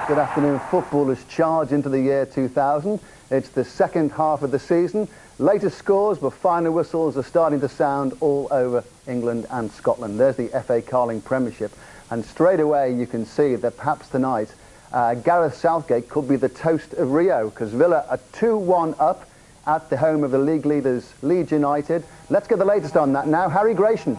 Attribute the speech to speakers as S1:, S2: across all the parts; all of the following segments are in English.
S1: Good afternoon. Football has charged into the year 2000. It's the second half of the season. Latest scores, but final whistles are starting to sound all over England and Scotland. There's the FA Carling Premiership. And straight away you can see that perhaps tonight Gareth Southgate could be the toast of Rio, because Villa are 2-1 up at the home of the league leaders Leeds United. Let's get the latest on that now. Harry Grayson.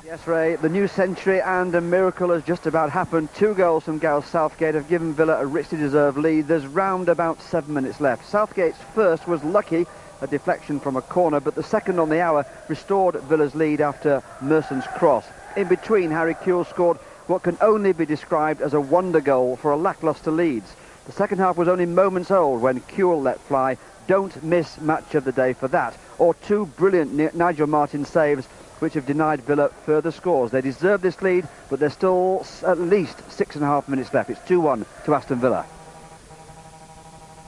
S2: Yes, Ray, the new century and a miracle has just about happened. 2 goals from Gareth Southgate have given Villa a richly deserved lead. There's round about 7 minutes left. Southgate's first was lucky, a deflection from a corner, but the second on the hour restored Villa's lead after Merson's cross. In between, Harry Kewell scored what can only be described as a wonder goal for a lacklustre Leeds. The second half was only moments old when Kewell let fly. Don't miss match of the day for that. Or 2 brilliant Nigel Martin saves which have denied Villa further scores. They deserve this lead, but there's still at least 6.5 minutes left. It's 2-1 to Aston Villa.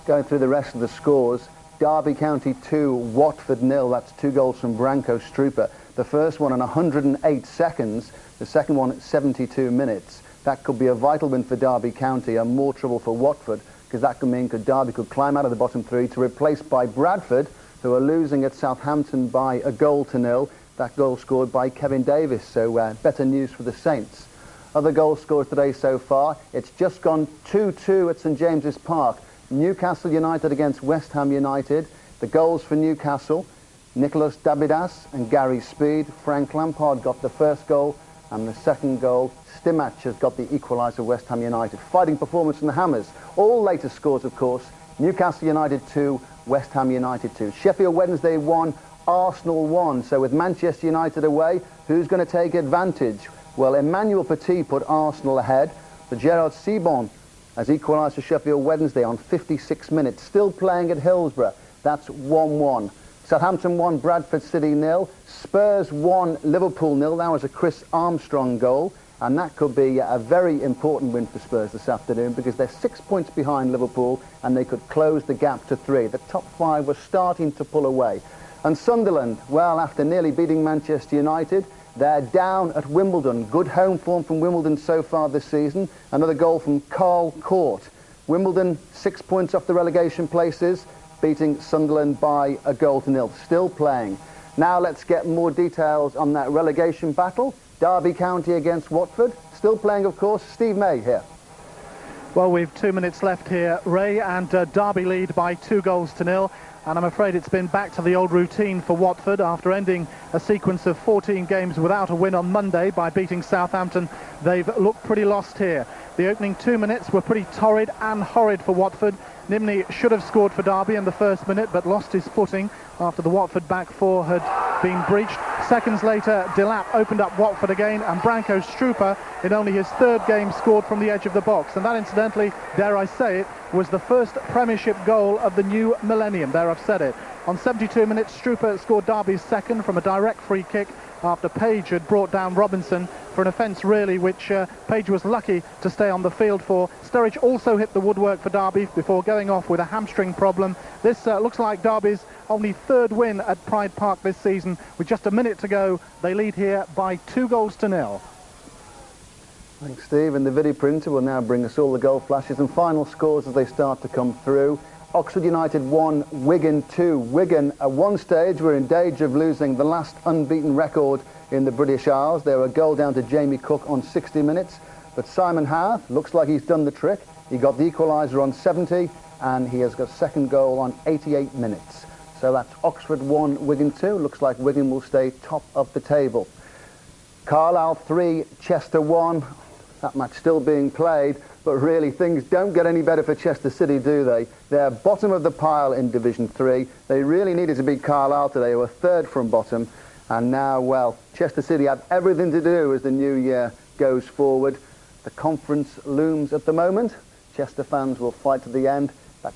S1: Going through the rest of the scores, Derby County 2, Watford 0. That's 2 goals from Branko Struper. The first one in 108 seconds, the second one at 72 minutes. That could be a vital win for Derby County and more trouble for Watford, because that could mean Derby could climb out of the bottom 3 to replace by Bradford, who are losing at Southampton by 1-0. That goal scored by Kevin Davis, so better news for the Saints. Other goal scores today so far, it's just gone 2-2 at St James's Park. Newcastle United against West Ham United. The goals for Newcastle, Nicholas Dabidas and Gary Speed. Frank Lampard got the first goal, and the second goal, Stimac has got the equaliser for West Ham United. Fighting performance from the Hammers. All latest scores, of course, Newcastle United 2, West Ham United 2. Sheffield Wednesday 1, Arsenal 1. So with Manchester United away, who's going to take advantage? Well, Emmanuel Petit put Arsenal ahead, but Gerard Seabon has equalised for Sheffield Wednesday on 56 minutes. Still playing at Hillsborough. That's 1-1. Southampton 1, Bradford City 0. Spurs 1, Liverpool 0. That was a Chris Armstrong goal. And that could be a very important win for Spurs this afternoon, because they're 6 points behind Liverpool and they could close the gap to 3. The top 5 were starting to pull away. And Sunderland, well, after nearly beating Manchester United, they're down at Wimbledon. Good home form from Wimbledon so far this season. Another goal from Carl Court. Wimbledon 6 points off the relegation places, beating Sunderland by 1-0. Still playing. Now let's get more details on that relegation battle. Derby County against Watford. Still playing, of course. Steve May here.
S3: Well, we've 2 minutes left here, Ray, and Derby lead by 2-0. And I'm afraid it's been back to the old routine for Watford after ending a sequence of 14 games without a win on Monday by beating Southampton. They've looked pretty lost here. The opening 2 minutes were pretty torrid and horrid for Watford. Nimney should have scored for Derby in the first minute, but lost his footing after the Watford back four had been breached. Seconds later, Delap opened up Watford again, and Branko Struper, in only his 3rd game, scored from the edge of the box. And that, incidentally, dare I say it, was the first Premiership goal of the new millennium. There, I've said it. On 72 minutes, Struper scored Derby's second from a direct free kick after Page had brought down Robinson for an offence, really, which Page was lucky to stay on the field for. Sturridge also hit the woodwork for Derby before going off with a hamstring problem. This looks like Derby's only 3rd win at Pride Park this season. With just a minute to go, they lead here by 2-0.
S1: Thanks, Steve. And the Vidiprinter will now bring us all the goal flashes and final scores as they start to come through. Oxford United 1, Wigan 2. Wigan, at one stage, were in danger of losing the last unbeaten record in the British Isles. They were a goal down to Jamie Cook on 60 minutes. But Simon Haworth looks like he's done the trick. He got the equaliser on 70, and he has got second goal on 88 minutes. So that's Oxford 1, Wigan 2. Looks like Wigan will stay top of the table. Carlisle 3, Chester 1. That match still being played, but really things don't get any better for Chester City, do they? They're bottom of the pile in Division 3. They really needed to beat Carlisle today. They were 3rd from bottom. And now, well, Chester City have everything to do as the new year goes forward. The conference looms at the moment. Chester fans will fight to the end.